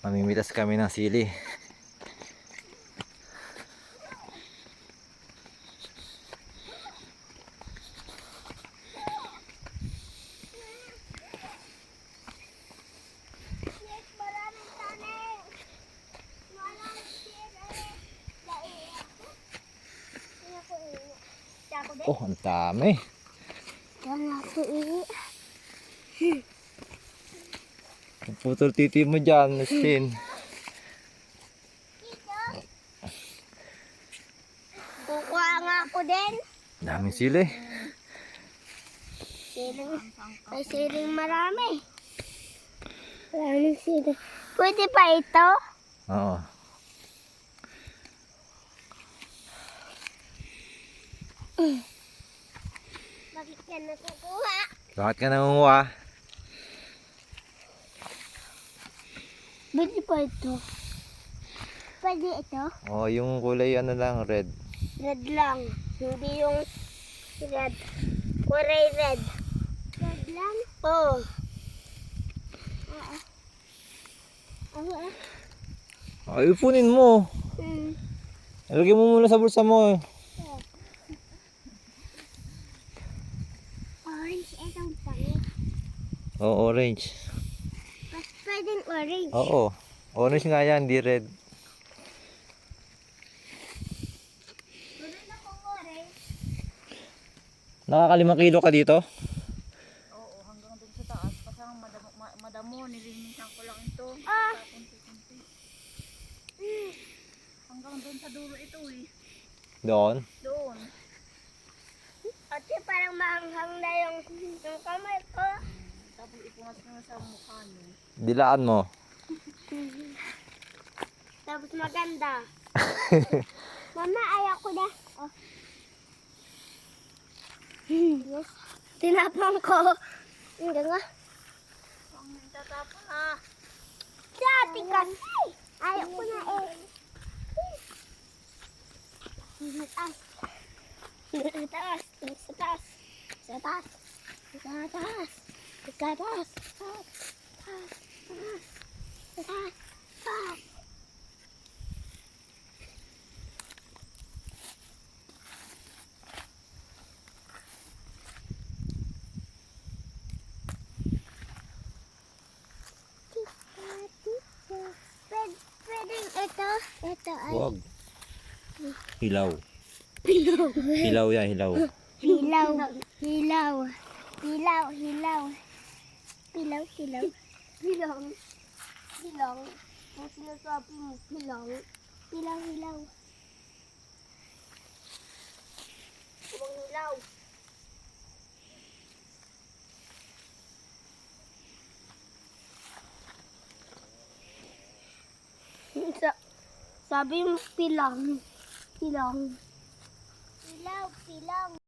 Mamimitas kami ng sili. Oh, ang dami. Ang putol titi mo dyan, Justin. Kukuha nga ako din. Daming sili. May siling marami. Maraming siling. Pwede pa ito? Oo. Bakit ka nakukuha? Bakit ka nangunguha? Pwede pa ito. Pwede ito? Oh, yung kulay ano lang, red. Red lang. Hindi yung red. Kulay red. Red lang? Oo. Ay, ipunin mo. Lagyan mo muna sa bulsa mo. Orange. Itong pangit. Oh, orange. Pwedeng orange. Oo. Orange nga yan, di red. Pwede na kong orange. Nakaka 5 kilo ka dito? Oo, hanggang doon sa taas. Pasang madamo, nilinisan ko lang ito. Kunti-kunti. Hanggang doon sa dulo ito eh. Doon? Doon. Ate, parang maanghang na yung kamay ko. Tapos ipungas mo sa mukha niyo. Dilaan mo. Tapos maganda. Mama, ayaw ko na. Oh. Yes. Tinapang ko. Hindi nga. Ang tatapon ah. Dati kasi. Ayaw ko na eh. Sa taas. Sa taas. Sa taas. Sa taas. Sa taas. Sa taas. Sa taas. Pwedeng ito. Ito ay. Huwag. Hilaw. Hilaw. Hilaw yan, hilaw. Hilaw. Hilaw. Hilaw. Hilaw. Hilaw. Hilaw. Hilaw. Hilaw. Ang sinasabi mo, hilaw. Hilaw. Hilaw. Huwag hilaw. Sabi mo pilang. Pilang. Pilaw, pilang.